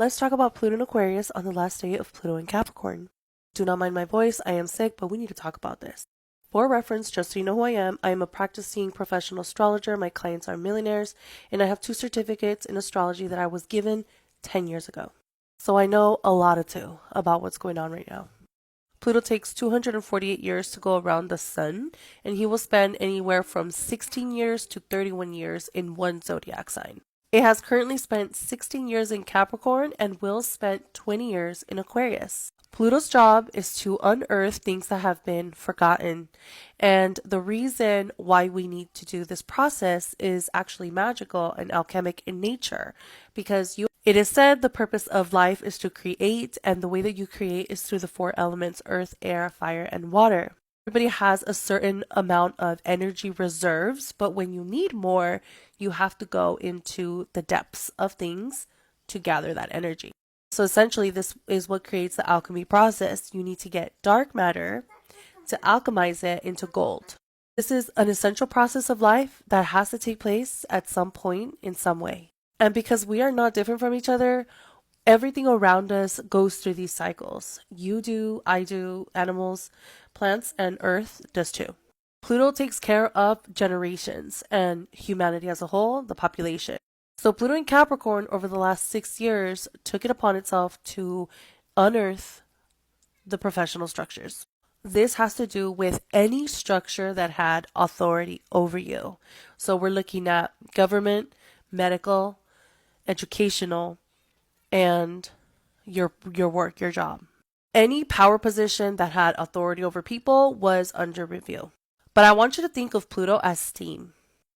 Let's talk about Pluto and Aquarius on the last day of Pluto and Capricorn. Do not mind my voice, I am sick, but we need to talk about this. For reference, just so you know who I am a practicing professional astrologer. My clients are millionaires, and I have 2 certificates in astrology that I was given 10 years ago. So I know a lot or two about what's going on right now. Pluto takes 248 years to go around the sun, and he will spend anywhere from 16 years to 31 years in one zodiac sign. It has currently spent 16 years in Capricorn and will spend 20 years in Aquarius. Pluto's job is to unearth things that have been forgotten. And the reason why we need to do this process is actually magical and alchemic in nature, because it is said the purpose of life is to create, and the way that you create is through the 4 elements: earth, air, fire, and water. Everybody has a certain amount of energy reserves, but when you need more, you have to go into the depths of things to gather that energy. So essentially, this is what creates the alchemy process. You need to get dark matter to alchemize it into gold. This is an essential process of life that has to take place at some point in some way. And because we are not different from each other, everything around us goes through these cycles. You do, I do, animals, plants, and Earth does too. Pluto takes care of generations and humanity as a whole, the population. So Pluto in Capricorn over the last 6 years took it upon itself to unearth the professional structures. This has to do with any structure that had authority over you. So we're looking at government, medical, educational, and your work, your job. Any power position that had authority over people was under review. But I want you to think of Pluto as steam.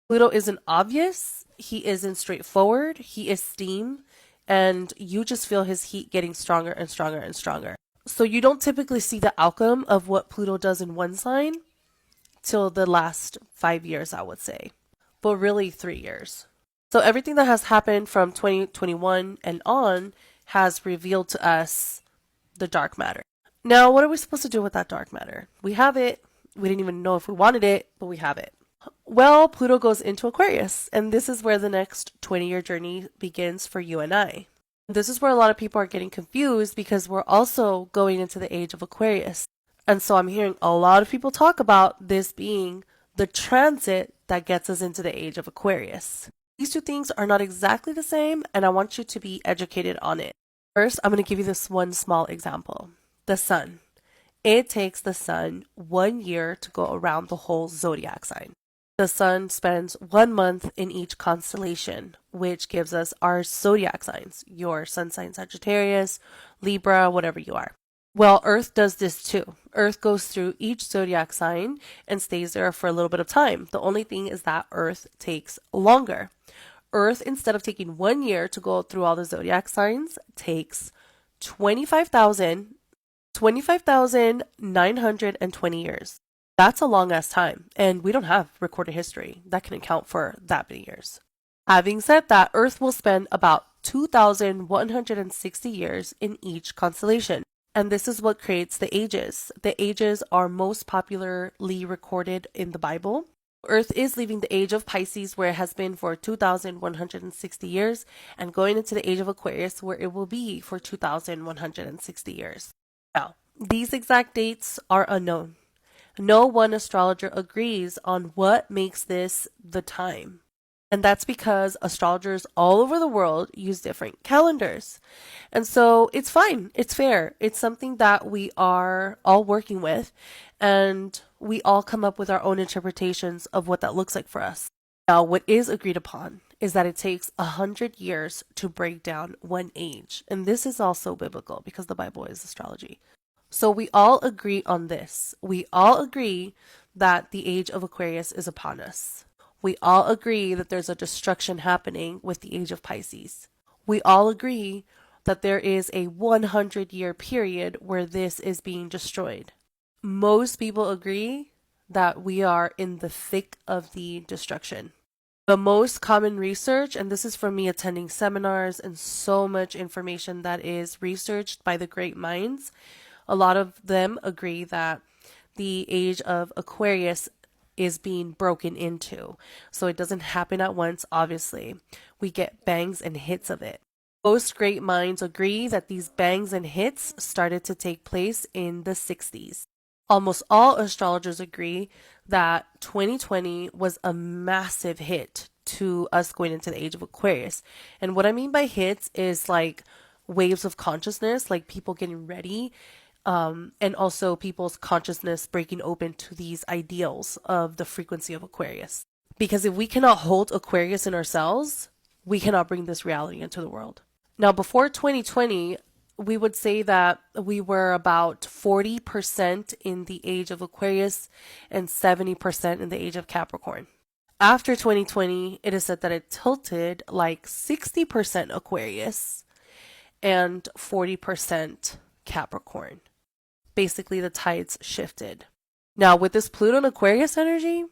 Pluto isn't obvious, he isn't straightforward, he is steam, and you just feel his heat getting stronger and stronger and stronger. So you don't typically see the outcome of what Pluto does in one sign till the last 5 years, I would say, but really 3 years. So everything that has happened from 2021 and on has revealed to us the dark matter. Now, what are we supposed to do with that dark matter? We have it. We didn't even know if we wanted it, but we have it. Well, Pluto goes into Aquarius, and this is where the next 20-year journey begins for you and I. This is where a lot of people are getting confused because we're also going into the age of Aquarius. And so I'm hearing a lot of people talk about this being the transit that gets us into the age of Aquarius. These two things are not exactly the same, and I want you to be educated on it. First, I'm going to give you this one small example. The sun. It takes the sun 1 year to go around the whole zodiac sign. The sun spends 1 month in each constellation, which gives us our zodiac signs, your sun sign Sagittarius, Libra, whatever you are. Well, Earth does this too. Earth goes through each zodiac sign and stays there for a little bit of time. The only thing is that Earth takes longer. Earth, instead of taking 1 year to go through all the zodiac signs, takes 25,920 years. That's a long ass time, and we don't have recorded history that can account for that many years. Having said that, Earth will spend about 2,160 years in each constellation. And this is what creates the ages. The ages are most popularly recorded in the Bible. Earth is leaving the age of Pisces, where it has been for 2,160 years, and going into the age of Aquarius, where it will be for 2,160 years. Now, these exact dates are unknown. No one astrologer agrees on what makes this the time. And that's because astrologers all over the world use different calendars. And so it's fine. It's fair. It's something that we are all working with, and we all come up with our own interpretations of what that looks like for us. Now, what is agreed upon is that it takes 100 years to break down one age. And this is also biblical because the Bible is astrology. So we all agree on this. We all agree that the age of Aquarius is upon us. We all agree that there's a destruction happening with the age of Pisces. We all agree that there is a 100-year period where this is being destroyed. Most people agree that we are in the thick of the destruction. The most common research, and this is from me attending seminars and so much information that is researched by the great minds, a lot of them agree that the age of Aquarius is being broken into. So it doesn't happen at once, obviously. We get bangs and hits of it. Most great minds agree that these bangs and hits started to take place in the 60s. Almost all astrologers agree that 2020 was a massive hit to us going into the age of Aquarius. And what I mean by hits is like waves of consciousness, like people getting ready, and also people's consciousness breaking open to these ideals of the frequency of Aquarius. Because if we cannot hold Aquarius in ourselves, we cannot bring this reality into the world. Now, before 2020, we would say that we were about 40% in the age of Aquarius and 70% in the age of Capricorn. After 2020, it is said that it tilted like 60% Aquarius and 40% Capricorn. Basically, the tides shifted. Now, with this Pluto and Aquarius energy,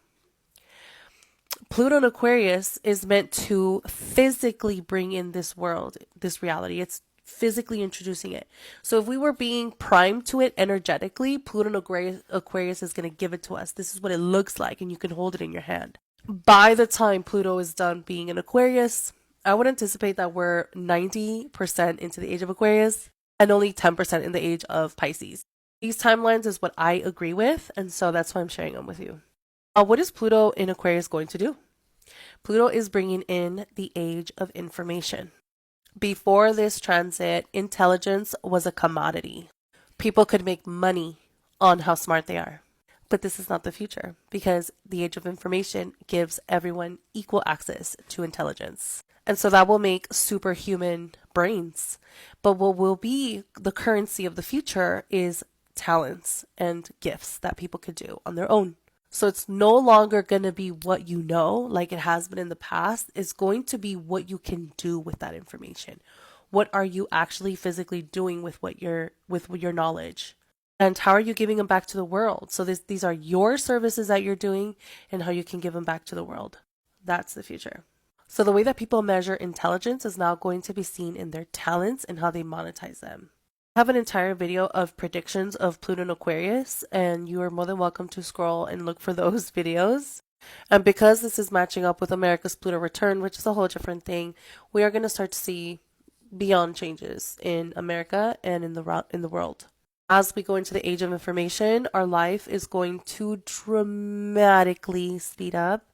Pluto and Aquarius is meant to physically bring in this world, this reality. It's physically introducing it. So if we were being primed to it energetically, Pluto and Aquarius is going to give it to us. This is what it looks like, and you can hold it in your hand. By the time Pluto is done being in Aquarius, I would anticipate that we're 90% into the age of Aquarius and only 10% in the age of Pisces. These timelines is what I agree with, and so that's why I'm sharing them with you. What is Pluto in Aquarius going to do? Pluto is bringing in the age of information. Before this transit, intelligence was a commodity. People could make money on how smart they are. But this is not the future because the age of information gives everyone equal access to intelligence. And so that will make superhuman brains. But what will be the currency of the future is talents and gifts that people could do on their own. So it's no longer going to be what you know, like it has been in the past. It's going to be what you can do with that information. What are you actually physically doing with your knowledge? And how are you giving them back to the world? So these are your services that you're doing and how you can give them back to the world. That's the future. So the way that people measure intelligence is now going to be seen in their talents and how they monetize them. I have an entire video of predictions of Pluto and Aquarius, and you are more than welcome to scroll and look for those videos. And because this is matching up with America's Pluto return, which is a whole different thing, we are going to start to see beyond changes in America and in the world. As we go into the age of information, our life is going to dramatically speed up,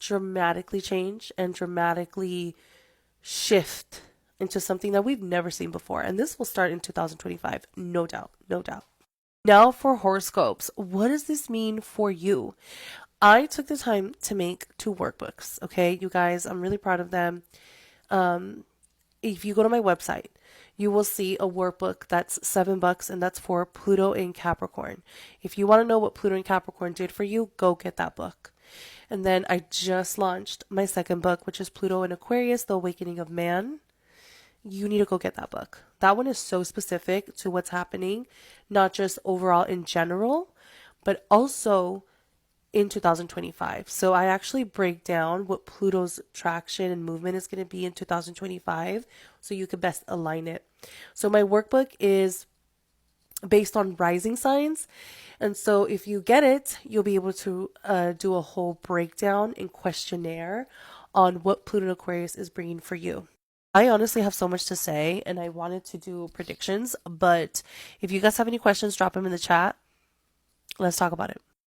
dramatically change, and dramatically shift into something that we've never seen before. And this will start in 2025, no doubt, no doubt. Now for horoscopes, what does this mean for you? I took the time to make 2 workbooks, okay? You guys, I'm really proud of them. If you go to my website, you will see a workbook that's $7 and that's for Pluto in Capricorn. If you want to know what Pluto in Capricorn did for you, go get that book. And then I just launched my second book, which is Pluto in Aquarius, The Awakening of Man. You need to go get that book. That one is so specific to what's happening, not just overall in general, but also in 2025. So I actually break down what Pluto's traction and movement is going to be in 2025 so you can best align it. So my workbook is based on rising signs. And so if you get it, you'll be able to do a whole breakdown and questionnaire on what Pluto Aquarius is bringing for you. I honestly have so much to say and I wanted to do predictions, but if you guys have any questions, drop them in the chat. Let's talk about it.